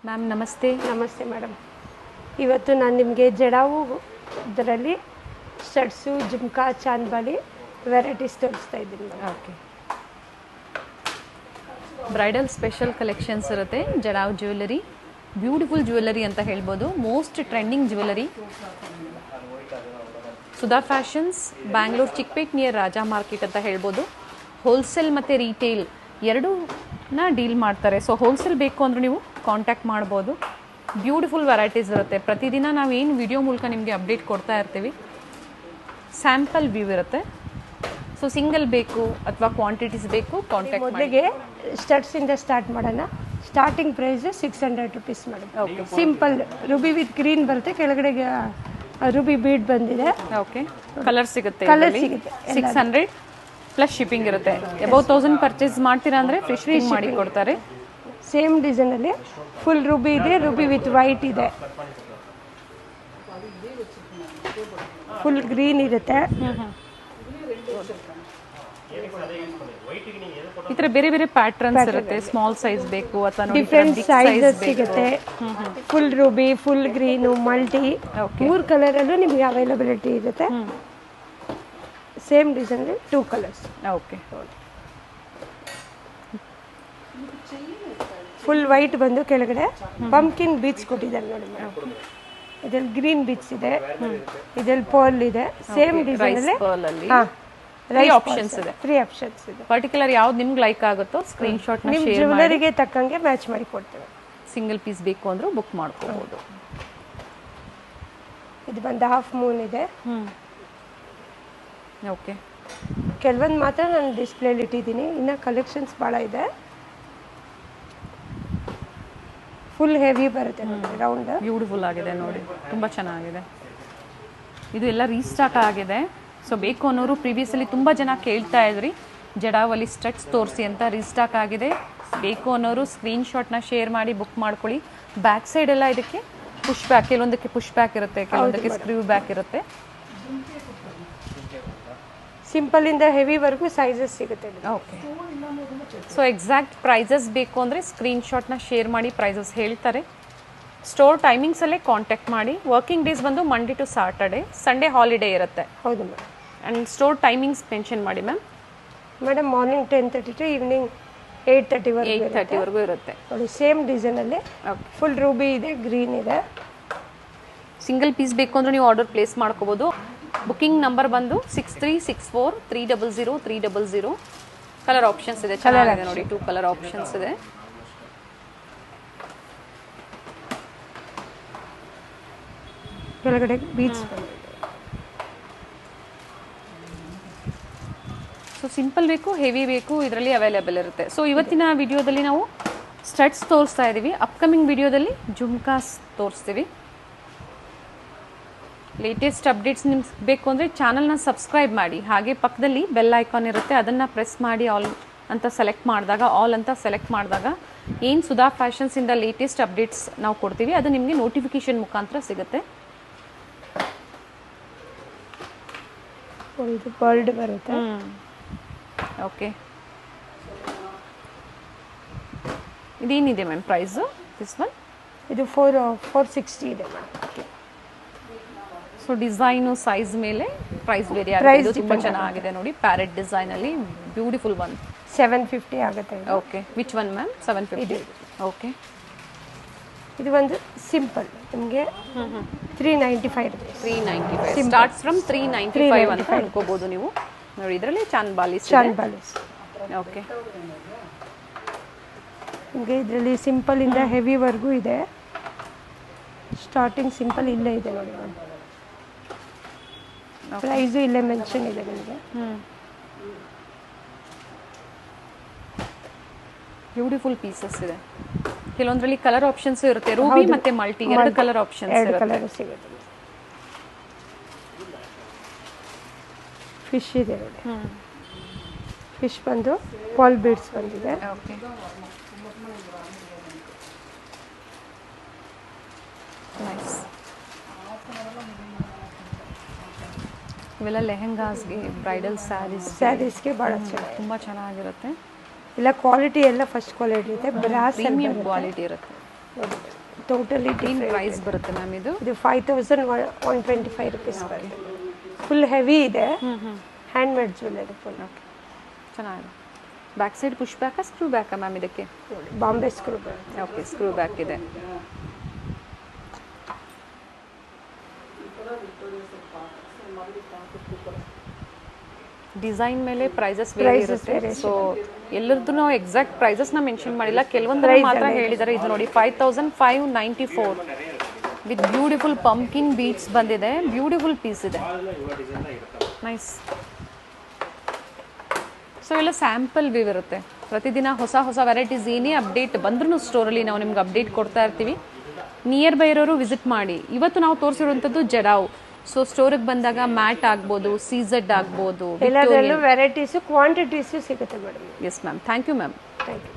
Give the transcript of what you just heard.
Ma'am ನಮಸ್ತೆ. ನಮಸ್ತೆ madam. ಇವತ್ತು ನಾನು ನಿಮಗೆ ಜಡಾವು ಇದರಲ್ಲಿ ಸ್ಟಡ್ಸು, ಜುಮ್ಕಾ, ಚಾನ್ಬಾಲಿ ವೆರೈಟೀಸ್ ತೋರಿಸ್ತಾ ಇದ್ದೀನಿ. ಓಕೆ, ಬ್ರೈಡಲ್ ಸ್ಪೆಷಲ್ ಕಲೆಕ್ಷನ್ಸ್ ಇರುತ್ತೆ. ಜಡಾವ್ ಜ್ಯುವೆಲರಿ, ಬ್ಯೂಟಿಫುಲ್ ಜ್ಯುವೆಲರಿ ಅಂತ ಹೇಳ್ಬೋದು. Most trending jewellery. Sudha fashions, Bangalore Chickpet near Raja market ಅಂತ ಹೇಳ್ಬೋದು. ಹೋಲ್ಸೇಲ್ ಮತ್ತು ರೀಟೇಲ್ ಎರಡೂನ ಡೀಲ್ ಮಾಡ್ತಾರೆ. ಸೊ ಹೋಲ್ಸೇಲ್ ಬೇಕು ಅಂದರೆ ನೀವು ಕಾಂಟ್ಯಾಕ್ಟ್ ಮಾಡ್ಬೋದು. ಬ್ಯೂಟಿಫುಲ್ ವೆರೈಟೀಸ್ ಇರುತ್ತೆ. ಪ್ರತಿದಿನ ನಾವೇನು ವಿಡಿಯೋ ಮೂಲಕ ನಿಮಗೆ ಅಪ್ಡೇಟ್ ಕೊಡ್ತಾ ಇರ್ತೀವಿ. ಸ್ಯಾಂಪಲ್ ವ್ಯೂ ಇರುತ್ತೆ. ಸೊ ಸಿಂಗಲ್ ಬೇಕು ಅಥವಾ ಕ್ವಾಂಟಿಟೀಸ್ ಬೇಕು ಕಾಂಟ್ಯಾಕ್ಟ್. ಮೊದಲಿಗೆ ಸ್ಟಡ್ಸಿಂದ ಸ್ಟಾರ್ಟ್ ಮಾಡೋಣ. Starting price 600 rupees madam. Simple ruby with green ಬರುತ್ತೆ, ಕೆಳಗಡೆ ರೂಬಿ ಬೀಡ್ ಬಂದಿದೆ. ಓಕೆ, ಕಲರ್ ಸಿಗುತ್ತೆ. 600 ಪ್ಲಸ್ ಶಿಪ್ಪಿಂಗ್ ಇರುತ್ತೆ. ಅಬೌವ್ 1000 ಪರ್ಚೇಸ್ ಮಾಡ್ತೀರಾ ಅಂದರೆ ಫ್ರೀ ಶಿಪ್ಪಿಂಗ್ ಮಾಡಿ ಕೊಡ್ತಾರೆ. ಸೇಮ್ ಡಿಸೈನಲ್ಲಿ ಫುಲ್ ರೂಬಿ ಇದೆ, ರೂಬಿ ವಿತ್ ವೈಟ್ ಇದೆ, ಫುಲ್ ಗ್ರೀನ್ ಇರುತ್ತೆ. ಈ ಥರ ಬೇರೆ ಬೇರೆ ಪ್ಯಾಟ್ರನ್ಸ್ ಇರುತ್ತೆ. ಸ್ಮಾಲ್ ಸೈಜ್ ಬೇಕು ಅಥವಾ ಡಿಫ್ರೆಂಟ್ ಸೈಜಸ್ ಸಿಗುತ್ತೆ. Full Ruby, full green, multi, 3 ಕಲರಲ್ಲೂ ನಿಮಗೆ ಅವೈಲಬಿಲಿಟಿ ಇರುತ್ತೆ. Same design 2 colours. Okay, full white ಬಂದು ಕೆಳಗಡೆ ಪಂಪ್ಕಿನ್ ಬೀಚ್ ಕೊಟ್ಟಿದ್ದಾರೆ ನೋಡಿ ಮೇಡಮ್. ಇದ್ರಲ್ಲಿ ಗ್ರೀನ್ ಬೀಚ್ ಇದೆ, ಇದ್ರಲ್ಲಿ ಪರ್ಲ್ ಇದೆ. ಸೇಮ್ ಡಿಸೈನ್ ಅಲ್ಲಿ ಆಪ್ಷನ್ಸ್ ಇದೆ. 3 ಆಪ್ಷನ್ಸ್ ಇದೆ. ಪರ್ಟಿಕ್ಯುಲರ್ ಯಾವ್ದು ನಿಮ್ಗೆ ಲೈಕ್ ಆಗುತ್ತೋ ಸ್ಕ್ರೀನ್ ಶಾಟ್ ನ ನಿಮ್ಮ ಜ್ಯುವೆಲರಿಗೆ ತಕ್ಕಂಗೆ ಮ್ಯಾಚ್ ಮಾಡಿ ಕೊಡ್ತೇವೆ. ಸಿಂಗಲ್ ಪೀಸ್ ಬೇಕು ಅಂದ್ರೂ ಬುಕ್ ಮಾಡ್ಕೋಬಹುದು. ಇದು ಬಂದು ಹಾಫ್ ಮೂನ್ ಇದೆ. ಓಕೆ, ಕೆಲವೊಂದು ಮಾತ್ರ ನಾನು ಡಿಸ್ಪ್ಲೇಲಿ ಇಟ್ಟಿದ್ದೀನಿ. ಇನ್ನು ಕಲೆಕ್ಷನ್ಸ್ ಭಾಳ ಇದೆ. ಫುಲ್ ಹೆವಿ ಬರುತ್ತೆ ನೋಡಿ, ರೌಂಡ್. ಬ್ಯೂಟಿಫುಲ್ ಆಗಿದೆ ನೋಡಿ, ತುಂಬ ಚೆನ್ನಾಗಿದೆ. ಇದು ಎಲ್ಲ ರೀಸ್ಟಾಕ್ ಆಗಿದೆ. ಸೊ ಬೇಕು ಅನ್ನೋರು ಪ್ರೀವಿಯಸ್ಲಿ ತುಂಬ ಜನ ಕೇಳ್ತಾ ಇದ್ರಿ ಜಡಾವಲ್ಲಿ ಸ್ಟಡ್ಸ್ ತೋರಿಸಿ ಅಂತ. ರೀಸ್ಟಾಕ್ ಆಗಿದೆ. ಬೇಕು ಅನ್ನೋರು ಸ್ಕ್ರೀನ್ ಶಾಟ್ನ ಶೇರ್ ಮಾಡಿ ಬುಕ್ ಮಾಡ್ಕೊಳ್ಳಿ. ಬ್ಯಾಕ್ ಸೈಡ್ ಎಲ್ಲ ಇದಕ್ಕೆ ಪುಷ್ ಬ್ಯಾಕ್, ಕೆಲವೊಂದಕ್ಕೆ ಪುಷ್ ಬ್ಯಾಕ್ ಇರುತ್ತೆ, ಕೆಲವೊಂದಕ್ಕೆ ಸ್ಕ್ರೀವ್ ಬ್ಯಾಕ್ ಇರುತ್ತೆ. ಸಿಂಪಲ್ ಇಂದ ಹೆವಿವರೆಗೂ ಸೈಜಸ್ ಸಿಗುತ್ತೆ. ಓಕೆ, ಸೊ ಎಕ್ಸಾಕ್ಟ್ ಪ್ರೈಸಸ್ ಬೇಕು ಅಂದರೆ ಸ್ಕ್ರೀನ್ ಶಾಟ್ನ ಶೇರ್ ಮಾಡಿ ಪ್ರೈಸಸ್ ಹೇಳ್ತಾರೆ. ಸ್ಟೋರ್ ಟೈಮಿಂಗ್ಸಲ್ಲೇ ಕಾಂಟ್ಯಾಕ್ಟ್ ಮಾಡಿ. ವರ್ಕಿಂಗ್ ಡೇಸ್ ಬಂದು Monday to Saturday, Sunday holiday ಇರುತ್ತೆ. ಹೌದು madam. And store timings mention ಮಾಡಿ ma'am. Madam morning 10:30 to evening 8:30 ಇರುತ್ತೆ. ನೋಡಿ, ಸೇಮ್ ಡಿಸೈನಲ್ಲಿ ಫುಲ್ ರೂಬಿ ಇದೆ, ಗ್ರೀನ್ ಇದೆ. ಸಿಂಗಲ್ ಪೀಸ್ ಬೇಕು ಅಂದರೆ ನೀವು ಆರ್ಡರ್ ಪ್ಲೇಸ್ ಮಾಡ್ಕೋಬೋದು. ಬುಕಿಂಗ್ ನಂಬರ್ ಬಂದು 6364300300. ಕಲರ್ ಆಪ್ಷನ್ಸ್ ಇದೆ, ಚೆನ್ನಾಗಿದೆ ನೋಡಿ. 2 ಕಲರ್ ಆಪ್ಷನ್ಸ್ ಇದೆ. ಕೆಳಗಡೆ ಬೀಚ್. ಸೊ ಸಿಂಪಲ್ ಬೇಕು, ಹೆವಿ ಬೇಕು, ಇದರಲ್ಲಿ ಅವೈಲೇಬಲ್ ಇರುತ್ತೆ. ಸೊ ಇವತ್ತಿನ ವಿಡಿಯೋದಲ್ಲಿ ನಾವು ಸ್ಟಡ್ಸ್ ತೋರಿಸ್ತಾ ಇದ್ದೀವಿ. ಅಪ್ಕಮಿಂಗ್ ವಿಡಿಯೋದಲ್ಲಿ ಜುಮ್ಕಾಸ್ ತೋರಿಸ್ತೀವಿ. ಲೇಟೆಸ್ಟ್ ಅಪ್ಡೇಟ್ಸ್ ನಿಮ್ಗೆ ಬೇಕು ಅಂದರೆ ಚಾನಲ್ನ ಸಬ್ಸ್ಕ್ರೈಬ್ ಮಾಡಿ. ಹಾಗೆ ಪಕ್ಕದಲ್ಲಿ ಬೆಲ್ ಐಕಾನ್ ಇರುತ್ತೆ, ಅದನ್ನು ಪ್ರೆಸ್ ಮಾಡಿ ಆಲ್ ಅಂತ ಸೆಲೆಕ್ಟ್ ಮಾಡಿದಾಗ, ಆಲ್ ಅಂತ ಸೆಲೆಕ್ಟ್ ಮಾಡಿದಾಗ ಏನು ಸುಧಾ ಫ್ಯಾಷನ್ಸಿಂದ ಲೇಟೆಸ್ಟ್ ಅಪ್ಡೇಟ್ಸ್ ನಾವು ಕೊಡ್ತೀವಿ ಅದು ನಿಮಗೆ ನೋಟಿಫಿಕೇಶನ್ ಮುಖಾಂತರ ಸಿಗುತ್ತೆ. ಇದು ಪರ್ಲ್ಡ್ ಬರುತ್ತೆ. ಓಕೆ, ಇದೇನಿದೆ ಮ್ಯಾಮ್ ಪ್ರೈಸು? ದಿಸ್ ಒನ್ ಇದು 460 ಇದೆ. ಸೊ ಡಿಸೈನು ಸೈಜ್ ಮೇಲೆ ಪ್ರೈಸ್ ಬೇರೆ ಆಗಿದೆ. ತುಂಬ ಚೆನ್ನಾಗಿದೆ ನೋಡಿ, ಪ್ಯಾರೆಟ್ ಡಿಸೈನಲ್ಲಿ ಬ್ಯೂಟಿಫುಲ್ ಒನ್. 750 ಆಗುತ್ತೆ. Okay, which one ma'am? 750. Okay, ಇದು ಒಂದು ಸಿಂಪಲ್ ನಿಮಗೆ 395 ರೂಪೀಸ್. 395 ಸ್ಟಾರ್ಟ್ಸ್ ಫ್ರಮ್ 395 ಅಂತ ಅನ್ಕೋಬಹುದು ನೀವು ನೋಡಿ. ಇದರಲ್ಲಿ ಚಾನ್ಬಾಲಿಸ್. ಓಕೆ, ನಿಮಗೆ ಇದರಲ್ಲಿ ಸಿಂಪಲ್ ಇಂದ ಹೆವಿವರೆಗೂ ಇದೆ. ಸ್ಟಾರ್ಟಿಂಗ್ ಸಿಂಪಲ್ ಇಲ್ಲೇ ಇದೆ ನೋಡಿ. ಪ್ರೈಸು ಇಲ್ಲೇ ಮೆನ್ಷನ್ ಇದೆ ನಿಮಗೆ. ಬ್ಯೂಟಿಫುಲ್ ಪೀಸಸ್ ಇದೆ. ಕೆಲವೊಂದರಲ್ಲಿ ಕಲರ್ ಆಪ್ಷನ್ಸ್ ಇರುತ್ತೆ. ರೂಬಿ ಮತ್ತೆ ಮಲ್ಟಿ 2 ಕಲರ್ ಆಪ್ಷನ್ಸ್ ಸಿಗುತ್ತೆ. ಫಿಶ್ ಇದೆ ನೋಡಿ. ಫಿಶ್ ಬಂದು ಪಾಲ್ ಬೀಡ್ಸ್ ಬಂದಿದೆ. Okay, nice. ಇವೆಲ್ಲ ಲೆಹೆಂಗಾಸ್ಗೆ, ಬ್ರೈಡಲ್ ಸ್ಯಾರೀಸ್ಗೆ ಭಾಳ ಚೆನ್ನಾಗಿ, ತುಂಬ ಚೆನ್ನಾಗಿರುತ್ತೆ. ಇಲ್ಲ ಕ್ವಾಲಿಟಿ ಎಲ್ಲ ಫಸ್ಟ್ ಕ್ವಾಲಿಟಿ ಇರುತ್ತೆ. ಬ್ರಾಸ್ ಪ್ರೀಮಿಯಂ ಕ್ವಾಲಿಟಿ ಇರುತ್ತೆ. ಟೋಟಲಿ ಏನು ಪ್ರೈಸ್ ಬರುತ್ತೆ ಮ್ಯಾಮ್ ಇದು? ಇದು 5125 ರುಪೀಸ್ ಬರುತ್ತೆ. ಫುಲ್ ಹೆವಿ ಇದೆ, handmade jewellery full. Okay, ಚೆನ್ನಾಗಿದೆ. ಬ್ಯಾಕ್ ಸೈಡ್ ಪುಷ್ ಬ್ಯಾಕಾ ಸ್ಕ್ರೂ ಬ್ಯಾಕಾ ಮ್ಯಾಮ್ ಇದಕ್ಕೆ? ಬಾಂಬೆ ಸ್ಕ್ರೂ ಬರುತ್ತೆ. ಓಕೆ, ಸ್ಕ್ರೂ ಬ್ಯಾಕ್ ಇದೆ. ಡಿಸೈನ್ ಮೇಲೆ ಪ್ರೈಸಸ್ ವೇರಿ ಇರುತ್ತೆ. ಸೊ ಎಲ್ಲರದ್ದು ನಾವು ಎಕ್ಸಾಕ್ಟ್ ಪ್ರೈಸಸ್ನ ಮೆನ್ಷನ್ ಮಾಡಿಲ್ಲ, ಕೆಲವೊಂದು ಮಾತ್ರ ಹೇಳಿದ್ದಾರೆ. ಇದು ನೋಡಿ 5594 ವಿತ್ ಬ್ಯೂಟಿಫುಲ್ ಪಂಪ್ಕಿನ್ ಬೀಡ್ಸ್ ಬಂದಿದೆ. ಬ್ಯೂಟಿಫುಲ್ ಪೀಸ್ ಇದೆ, ನೈಸ್. ಸೊ ಎಲ್ಲ ಸ್ಯಾಂಪಲ್ ವ್ಯೂ ಇರುತ್ತೆ. ಪ್ರತಿದಿನ ಹೊಸ ಹೊಸ ವೆರೈಟೀಸ್ ಏನೇ ಅಪ್ಡೇಟ್ ಬಂದ್ರೂ ಸ್ಟೋರಲ್ಲಿ ನಾವು ನಿಮ್ಗೆ ಅಪ್ಡೇಟ್ ಕೊಡ್ತಾ ಇರ್ತೀವಿ. ನಿಯರ್ ಬೈ ಇರೋರು ವಿಸಿಟ್ ಮಾಡಿ. ಇವತ್ತು ನಾವು ತೋರಿಸಿರುವಂಥದ್ದು ಜಡಾವ್. ಸೊ ಸ್ಟೋರಿಗೆ ಬಂದಾಗ ಮ್ಯಾಟ್ ಆಗ್ಬೋದು, ಸೀಝೆಡ್ ಆಗ್ಬೋದು, ಎಲ್ಲದರಲ್ಲೂ ವೆರೈಟೀಸು ಕ್ವಾಂಟಿಟೀಸು ಸಿಗುತ್ತೆ madam. Yes ma'am, thank you ma'am. Thank you.